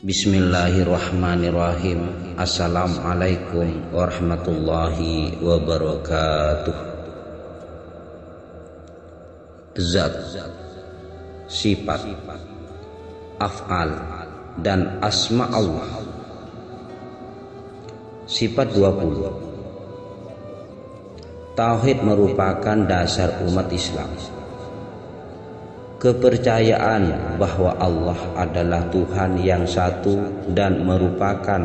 Bismillahirrahmanirrahim. Assalamualaikum warahmatullahi wabarakatuh. Zat, sifat, af'al, dan asma Allah. Sifat 20. Tauhid merupakan dasar umat Islam. Kepercayaan bahwa Allah adalah Tuhan yang satu dan merupakan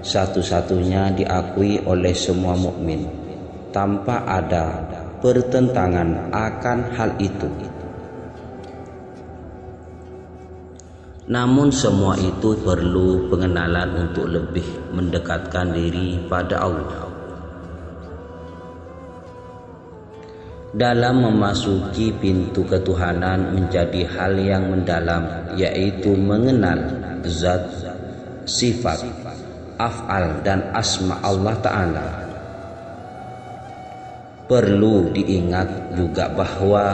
satu-satunya diakui oleh semua mukmin tanpa ada pertentangan akan hal itu. Namun semua itu perlu pengenalan untuk lebih mendekatkan diri pada Allah. Dalam memasuki pintu ketuhanan menjadi hal yang mendalam, yaitu mengenal zat, sifat, af'al, dan asma Allah Ta'ala. Perlu diingat juga bahwa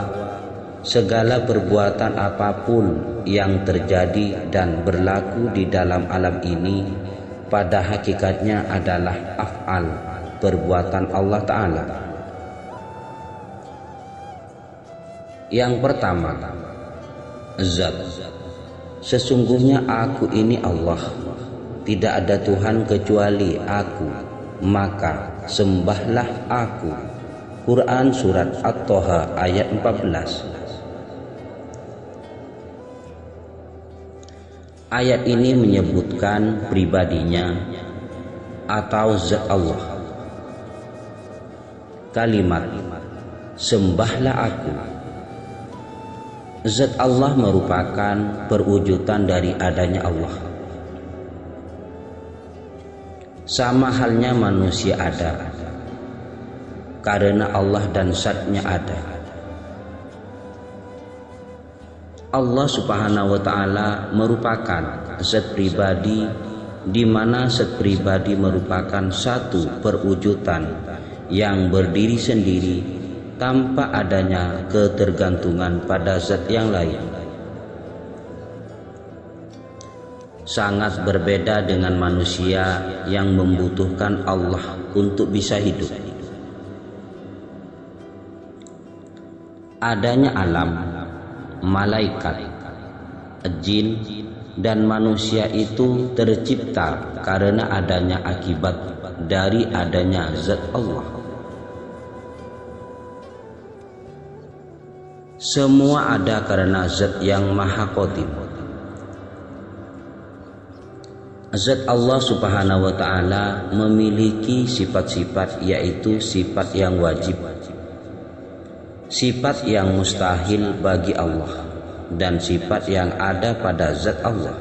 segala perbuatan apapun yang terjadi dan berlaku di dalam alam ini pada hakikatnya adalah af'al, perbuatan Allah Ta'ala. Yang pertama, zat. Sesungguhnya aku ini Allah, tidak ada Tuhan kecuali aku, maka sembahlah aku. Quran Surat At-Toha ayat 14. Ayat ini menyebutkan pribadinya atau zat Allah. Kalimat sembahlah aku, zat Allah merupakan perwujudan dari adanya Allah. Sama halnya manusia ada karena Allah dan zatnya ada. Allah Subhanahu wa Ta'ala merupakan zat pribadi, di mana zat pribadi merupakan satu perwujudan yang berdiri sendiri tanpa adanya ketergantungan pada zat yang lain. Sangat berbeda dengan manusia yang membutuhkan Allah untuk bisa hidup. Adanya alam, malaikat, jin, dan manusia itu tercipta karena adanya akibat dari adanya zat Allah. Semua ada karena zat yang maha qadim. Zat Allah Subhanahu wa Ta'ala memiliki sifat-sifat, yaitu sifat yang wajib, sifat yang mustahil bagi Allah, dan sifat yang ada pada zat Allah.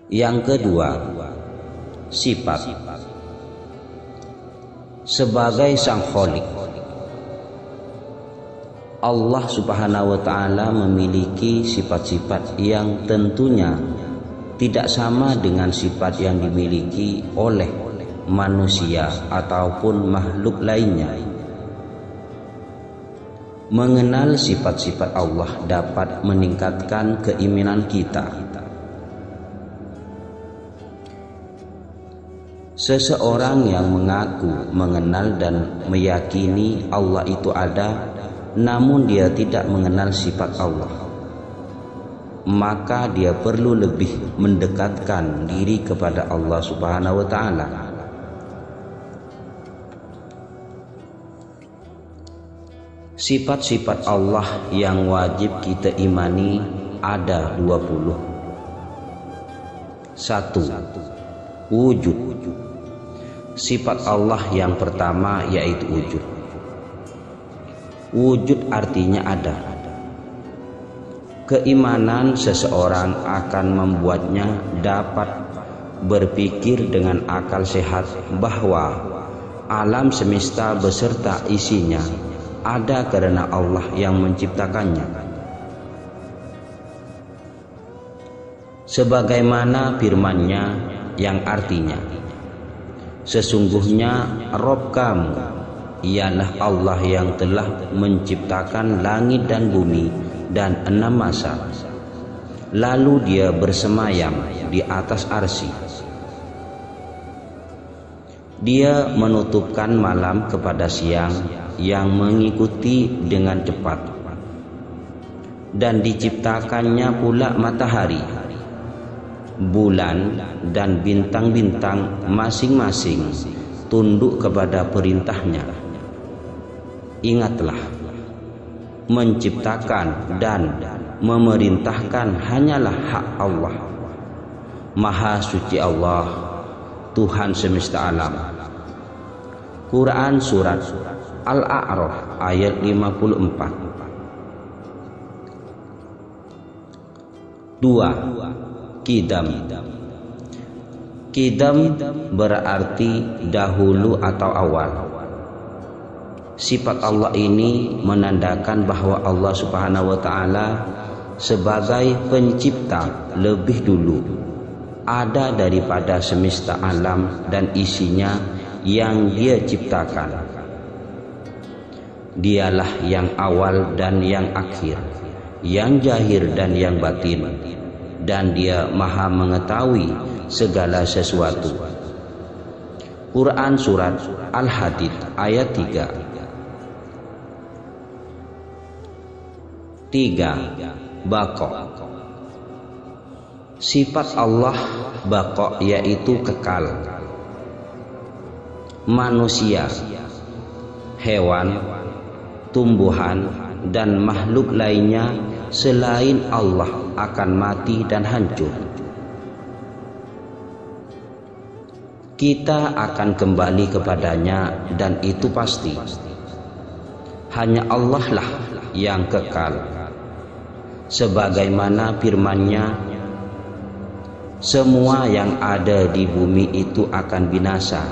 Yang kedua, sifat. Sebagai sang Khalik, Allah Subhanahu wa Ta'ala memiliki sifat-sifat yang tentunya tidak sama dengan sifat yang dimiliki oleh manusia ataupun makhluk lainnya. Mengenal sifat-sifat Allah dapat meningkatkan keimanan kita. Seseorang yang mengaku mengenal dan meyakini Allah itu ada, namun dia tidak mengenal sifat Allah, maka dia perlu lebih mendekatkan diri kepada Allah Subhanahu wa Ta'ala. Sifat-sifat Allah yang wajib kita imani ada 20. 1. Wujud. Sifat Allah yang pertama yaitu wujud. Wujud artinya ada. Keimanan seseorang akan membuatnya dapat berpikir dengan akal sehat bahwa alam semesta beserta isinya ada karena Allah yang menciptakannya. Sebagaimana firman-Nya yang artinya, sesungguhnya Rabb kamu ialah Allah yang telah menciptakan langit dan bumi dan 6 masa. Lalu dia bersemayam di atas arsy. Dia menutupkan malam kepada siang yang mengikuti dengan cepat, dan diciptakannya pula matahari, bulan, dan bintang-bintang masing-masing tunduk kepada perintahnya. Ingatlah, menciptakan dan memerintahkan hanyalah hak Allah. Maha suci Allah, Tuhan semesta alam. Quran Surat Al-A'raf ayat 54. 2. Qidam. Qidam berarti dahulu atau awal. Sifat Allah ini menandakan bahwa Allah Subhanahu wa taala sebagai pencipta lebih dulu ada daripada semesta alam dan isinya yang Dia ciptakan. Dialah yang awal dan yang akhir, yang zahir dan yang batin, dan Dia Maha mengetahui segala sesuatu. Quran Surat Al-Hadid ayat 3. 3. Baqa. Sifat Allah baqa yaitu kekal. Manusia, hewan, tumbuhan, dan makhluk lainnya selain Allah akan mati dan hancur. Kita akan kembali kepadanya, dan itu pasti. Hanya Allah lah yang kekal. Sebagaimana firman-Nya, semua yang ada di bumi itu akan binasa,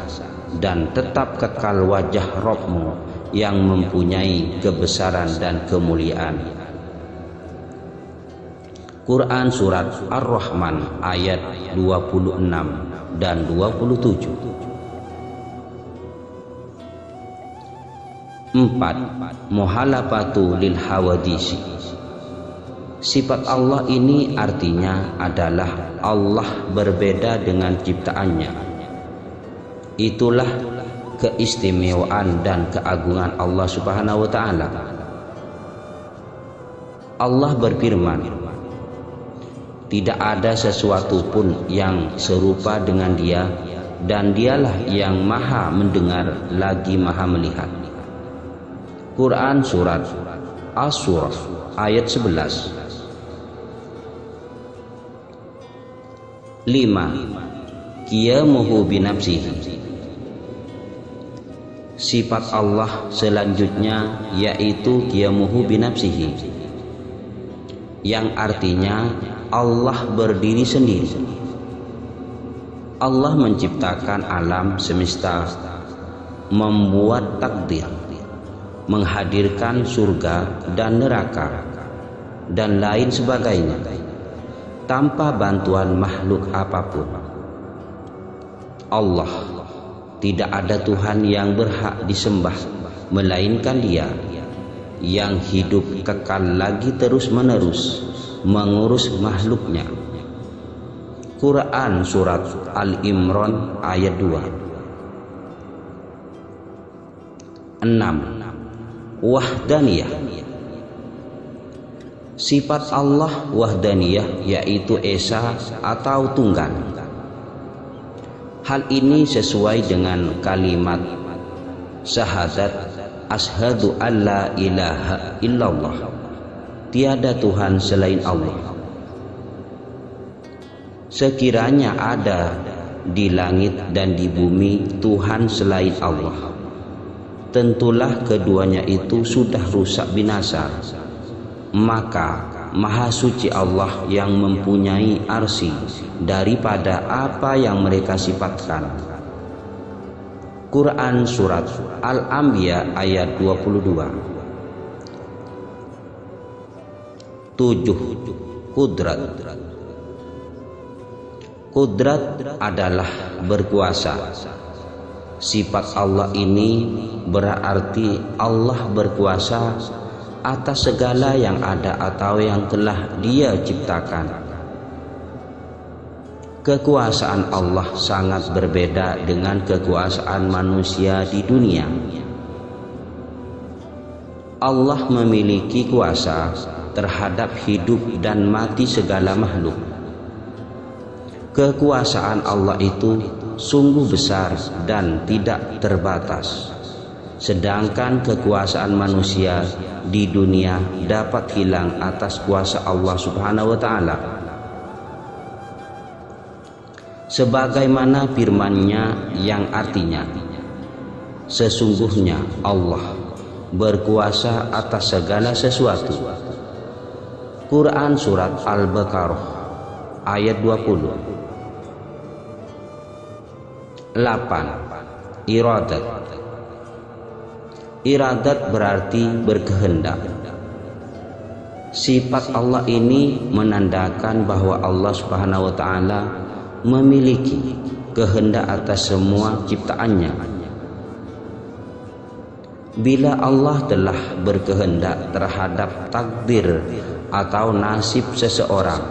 dan tetap kekal wajah Rabb-Mu yang mempunyai kebesaran dan kemuliaan. Quran Surat Ar-Rahman ayat 26 dan 27. 4. Muhalafatu lil hawadisi. Sifat Allah ini artinya adalah Allah berbeda dengan ciptaannya. Itulah keistimewaan dan keagungan Allah Subhanahu wa taala. Allah berfirman, tidak ada sesuatu pun yang serupa dengan Dia, dan Dialah yang Maha mendengar lagi Maha melihat. Quran Surat As-Surah ayat 11. 5. Qiyamuhu binafsihi. Sifat Allah selanjutnya yaitu qiyamuhu binafsihi, yang artinya Allah berdiri sendiri. Allah menciptakan alam semesta, membuat takdir, menghadirkan surga dan neraka, dan lain sebagainya, tanpa bantuan makhluk apapun. Allah, tidak ada Tuhan yang berhak disembah melainkan Dia, yang hidup kekal lagi terus-menerus mengurus makhluknya. Quran Surat Al-Imran ayat 2. 6. Wahdaniyah. Sifat Allah wahdaniyah yaitu esa atau tunggal. Hal ini sesuai dengan kalimat syahadat asyhadu alla ilaha illallah, tiada Tuhan selain Allah. Sekiranya ada di langit dan di bumi Tuhan selain Allah, tentulah keduanya itu sudah rusak binasa. Maka Maha Suci Allah yang mempunyai arsy daripada apa yang mereka sifatkan. Quran Surat Al-Anbiya ayat 22. 7. Qudrat. Qudrat adalah berkuasa. Sifat Allah ini berarti Allah berkuasa atas segala yang ada atau yang telah Dia ciptakan. Kekuasaan Allah sangat berbeda dengan kekuasaan manusia di dunia. Allah memiliki kuasa terhadap hidup dan mati segala makhluk. Kekuasaan Allah itu sungguh besar dan tidak terbatas. Sedangkan kekuasaan manusia di dunia dapat hilang atas kuasa Allah Subhanahu wa taala. Sebagaimana firman-Nya yang artinya, sesungguhnya Allah berkuasa atas segala sesuatu. Quran Surat Al-Baqarah ayat 20. 8. Iradat. Iradat berarti berkehendak. Sifat Allah ini menandakan bahwa Allah Subhanahu wa taala memiliki kehendak atas semua ciptaannya. Bila Allah telah berkehendak terhadap takdir atau nasib seseorang,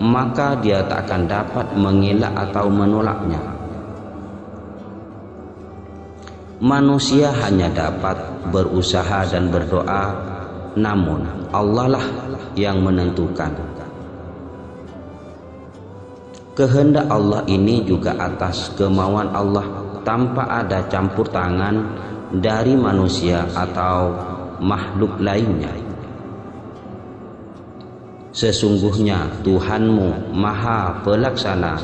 maka Dia tak akan dapat mengelak atau menolaknya. Manusia hanya dapat berusaha dan berdoa, namun Allah lah yang menentukan. Kehendak Allah ini juga atas kemauan Allah tanpa ada campur tangan dari manusia atau makhluk lainnya. Sesungguhnya Tuhanmu Maha Pelaksana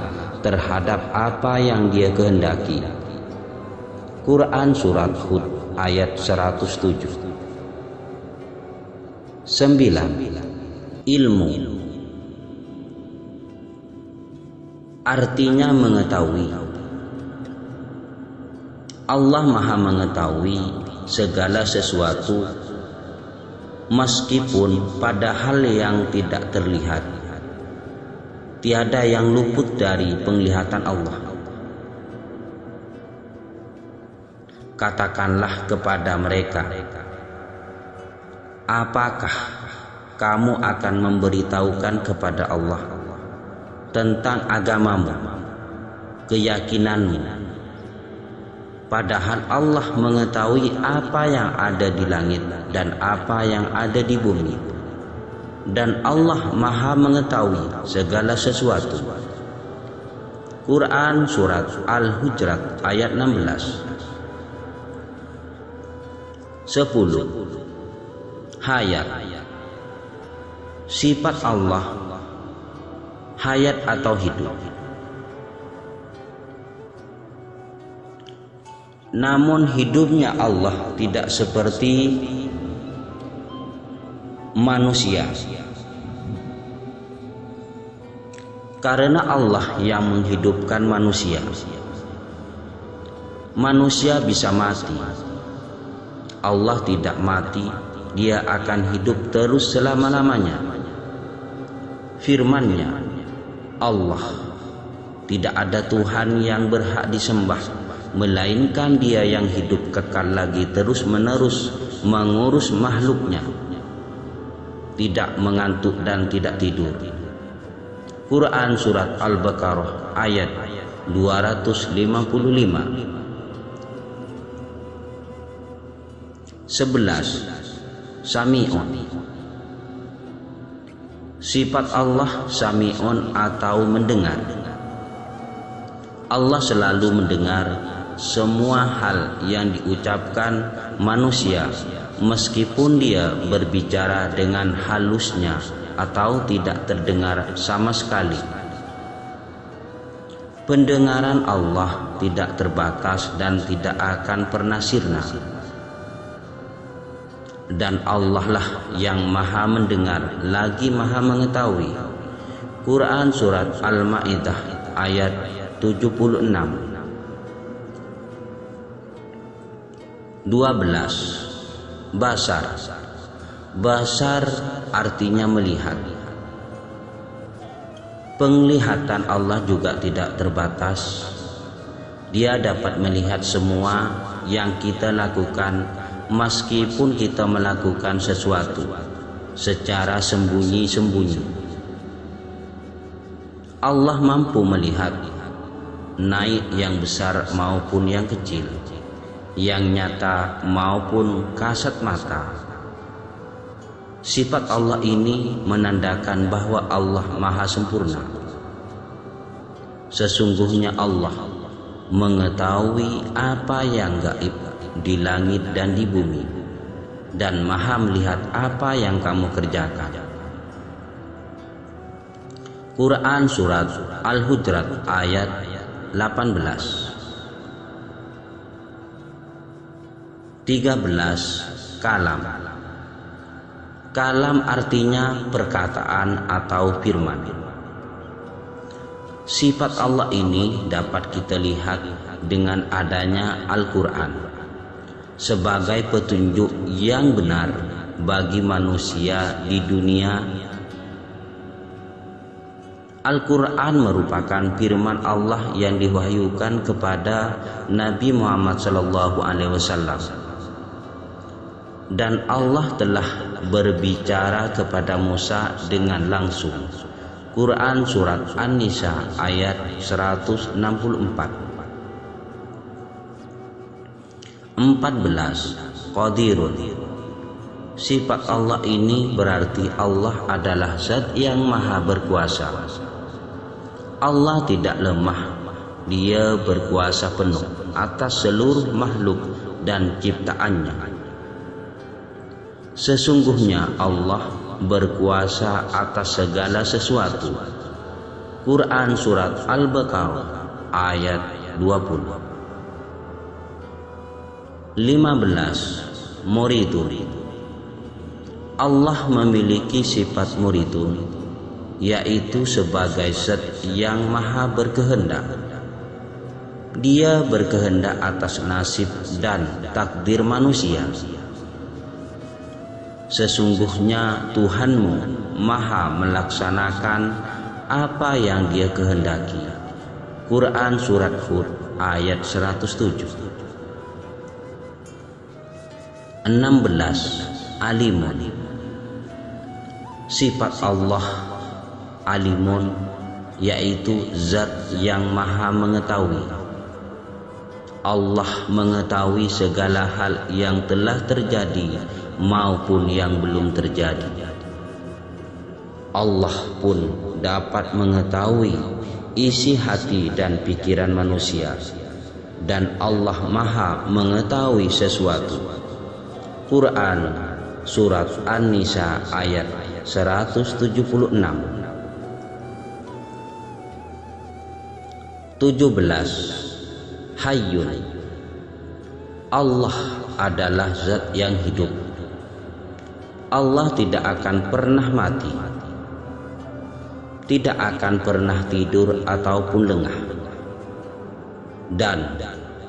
terhadap apa yang Dia kehendaki. Quran Surat Hud ayat 107. 9. Ilmu. Artinya mengetahui. Allah Maha mengetahui segala sesuatu, meskipun pada hal yang tidak terlihat. Tiada yang luput dari penglihatan Allah. Katakanlah kepada mereka, apakah kamu akan memberitahukan kepada Allah tentang agamamu, keyakinanmu, padahal Allah mengetahui apa yang ada di langit dan apa yang ada di bumi, dan Allah Maha mengetahui segala sesuatu. Quran Surat Al-Hujurat ayat 16. 10. Hayat. Sifat Allah hayat atau hidup. Namun hidupnya Allah tidak seperti manusia, karena Allah yang menghidupkan manusia. Manusia bisa mati, Allah tidak mati, Dia akan hidup terus selama-lamanya. Firman-Nya, Allah, tidak ada Tuhan yang berhak disembah melainkan Dia yang hidup kekal lagi terus-menerus mengurus makhluknya, tidak mengantuk dan tidak tidur. Quran Surat Al-Baqarah ayat 255. 11. Sami'un. Sifat Allah Sami'un atau mendengar. Allah selalu mendengar semua hal yang diucapkan manusia, meskipun Dia berbicara dengan halusnya atau tidak terdengar sama sekali. Pendengaran Allah tidak terbatas dan tidak akan pernah sirna. Dan Allah lah yang Maha mendengar lagi Maha mengetahui. Quran Surat Al-Ma'idah ayat 76. 12. Basar. Basar artinya melihat. Penglihatan Allah juga tidak terbatas. Dia dapat melihat semua yang kita lakukan meskipun kita melakukan sesuatu secara sembunyi-sembunyi. Allah mampu melihat naik yang besar maupun yang kecil, yang nyata maupun kasat mata. Sifat Allah ini menandakan bahwa Allah Maha Sempurna. Sesungguhnya Allah mengetahui apa yang gaib di langit dan di bumi, dan Maha melihat apa yang kamu kerjakan. Quran Surat Al-Hujurat ayat 18. 13. Kalam. Kalam artinya perkataan atau firman. Sifat Allah ini dapat kita lihat dengan adanya Al-Quran sebagai petunjuk yang benar bagi manusia di dunia. Al-Quran merupakan firman Allah yang diwahyukan kepada Nabi Muhammad SAW, dan Allah telah berbicara kepada Musa dengan langsung. Quran Surat An-Nisa ayat 164. 14. Qadirun. Sifat Allah ini berarti Allah adalah zat yang maha berkuasa. Allah tidak lemah, Dia berkuasa penuh atas seluruh makhluk dan ciptaannya. Sesungguhnya Allah berkuasa atas segala sesuatu. Quran Surat Al-Baqarah ayat 20. 15. Muridun. Allah memiliki sifat muridun, yaitu sebagai zat yang maha berkehendak. Dia berkehendak atas nasib dan takdir manusia. Sesungguhnya Tuhanmu maha melaksanakan apa yang Dia kehendaki. Quran Surat Hud ayat 107. 16. Alimun. Sifat Allah Alimun, yaitu zat yang maha mengetahui. Allah mengetahui segala hal yang telah terjadi maupun yang belum terjadi. Allah pun dapat mengetahui isi hati dan pikiran manusia, dan Allah maha mengetahui sesuatu. Quran Surat An-Nisa ayat 176. 17. Hayyun. Allah adalah zat yang hidup. Allah tidak akan pernah mati, tidak akan pernah tidur ataupun lengah. Dan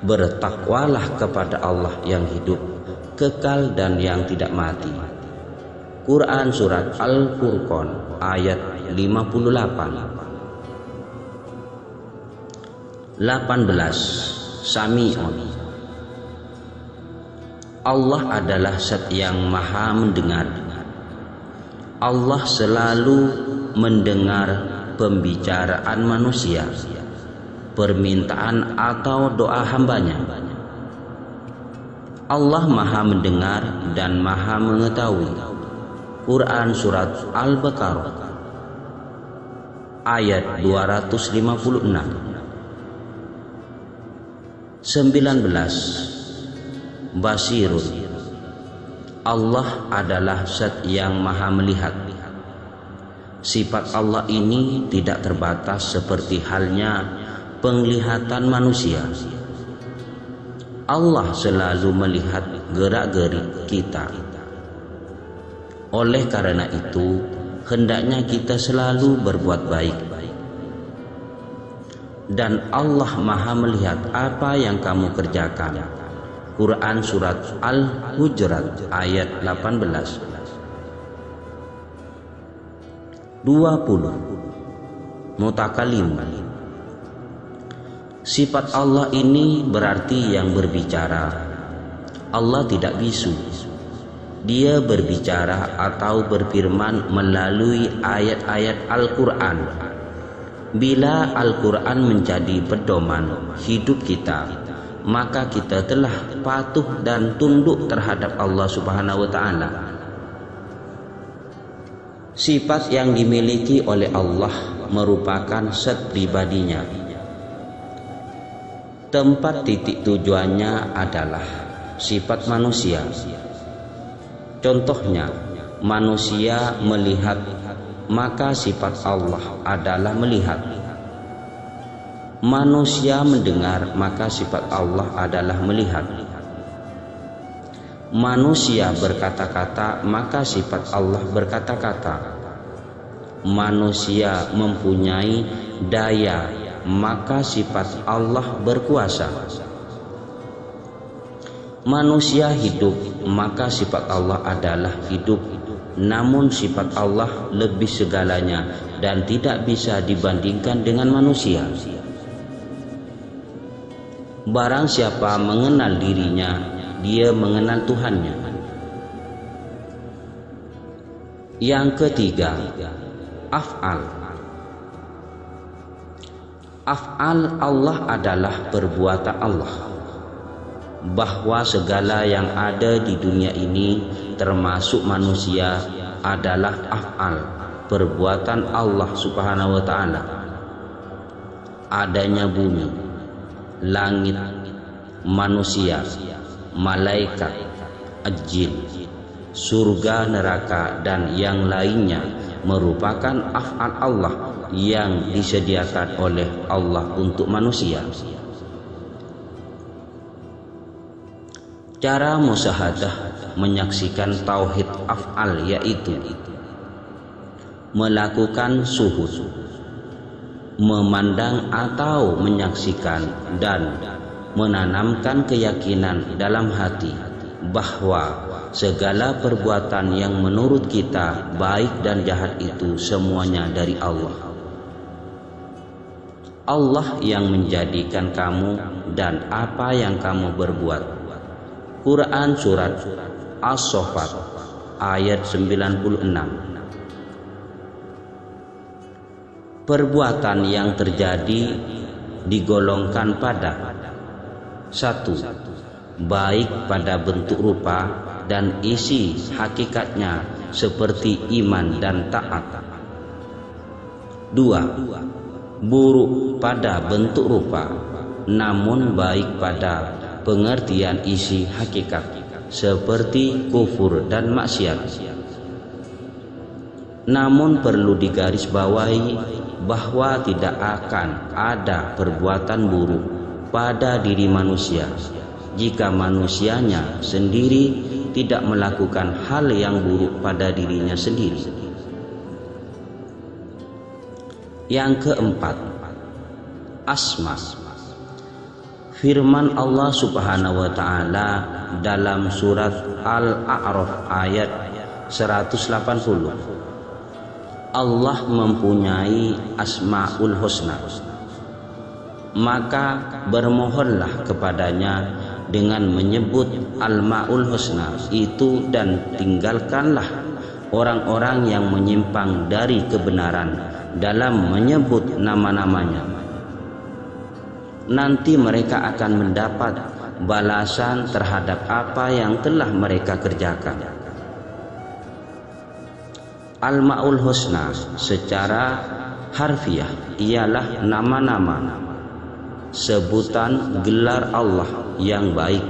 bertakwalah kepada Allah yang hidup, kekal dan yang tidak mati. Quran Surat Al-Furqan ayat 58. 18. Sami'un. Allah adalah zat yang maha mendengar. Allah selalu mendengar pembicaraan manusia, permintaan atau doa hambanya. Allah maha mendengar dan maha mengetahui. Quran Surat Al-Baqarah ayat 256. 19. Basirun. Allah adalah zat yang maha melihat. Sifat Allah ini tidak terbatas seperti halnya penglihatan manusia. Allah selalu melihat gerak-gerik kita. Oleh karena itu, hendaknya kita selalu berbuat baik. Dan Allah maha melihat apa yang kamu kerjakan. Quran Surat Al-Hujurat ayat 18. 20. Mutakalim. Sifat Allah ini berarti yang berbicara. Allah tidak bisu. Dia berbicara atau berfirman melalui ayat-ayat Al-Quran. Bila Al-Quran menjadi pedoman hidup kita, maka kita telah patuh dan tunduk terhadap Allah Subhanahu wa Ta'ala. Sifat yang dimiliki oleh Allah merupakan zat pribadinya. Tempat titik tujuannya adalah sifat manusia. Contohnya, manusia melihat, maka sifat Allah adalah melihat. Manusia mendengar, maka sifat Allah adalah melihat. Manusia berkata-kata, maka sifat Allah berkata-kata. Manusia mempunyai daya, maka sifat Allah berkuasa. Manusia hidup, maka sifat Allah adalah hidup. Namun sifat Allah lebih segalanya dan tidak bisa dibandingkan dengan manusia. Barang siapa mengenal dirinya, dia mengenal Tuhannya. Yang ketiga, af'al. Af'al Allah adalah perbuatan Allah. Bahwa segala yang ada di dunia ini termasuk manusia adalah af'al, perbuatan Allah Subhanahu wa Ta'ala. Adanya bumi, langit, manusia, malaikat, jin, surga, neraka, dan yang lainnya merupakan af'al Allah yang disediakan oleh Allah untuk manusia. Cara musyahadah menyaksikan tauhid af'al yaitu melakukan syuhud, memandang atau menyaksikan dan menanamkan keyakinan dalam hati bahwa segala perbuatan yang menurut kita baik dan jahat itu semuanya dari Allah. Allah yang menjadikan kamu dan apa yang kamu berbuat. Quran Surat As-Saffat ayat 96. Perbuatan yang terjadi digolongkan pada 1. Baik pada bentuk rupa dan isi hakikatnya seperti iman dan taat. 2. Buruk pada bentuk rupa namun baik pada pengertian isi hakikat seperti kufur dan maksiat. Namun perlu digarisbawahi bahwa tidak akan ada perbuatan buruk pada diri manusia jika manusianya sendiri tidak melakukan hal yang buruk pada dirinya sendiri. Yang keempat, asma. Firman Allah Subhanahu wa Ta'ala dalam surat Al-A'raf ayat 180. Allah mempunyai Asmaul Husna. Maka bermohonlah kepadanya dengan menyebut Al-Ma'ul Husna itu dan tinggalkanlah orang-orang yang menyimpang dari kebenaran dalam menyebut nama-namanya. Nanti mereka akan mendapat balasan terhadap apa yang telah mereka kerjakan. Al-Ma'ul Husna secara harfiah ialah nama-nama, sebutan gelar Allah yang baik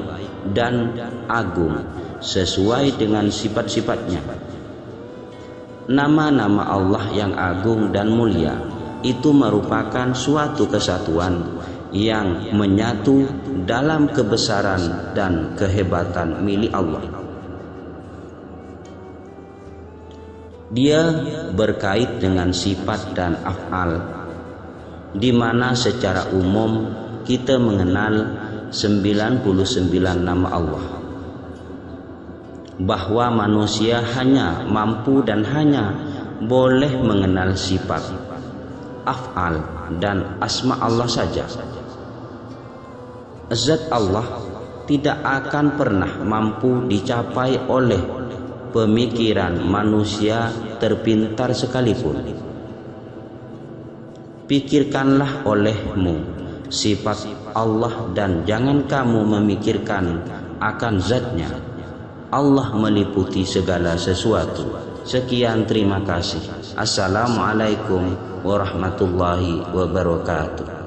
dan agung sesuai dengan sifat-sifatnya. Nama-nama Allah yang agung dan mulia itu merupakan suatu kesatuan yang menyatu dalam kebesaran dan kehebatan milik Allah. Dia berkait dengan sifat dan af'al, di mana secara umum kita mengenal 99 nama Allah. Bahwa manusia hanya mampu dan hanya boleh mengenal sifat, af'al dan asma Allah saja. Zat Allah tidak akan pernah mampu dicapai oleh pemikiran manusia terpintar sekalipun. Pikirkanlah olehmu sifat Allah dan jangan kamu memikirkan akan zatnya. Allah meliputi segala sesuatu. Sekian, terima kasih. Assalamualaikum warahmatullahi wabarakatuh.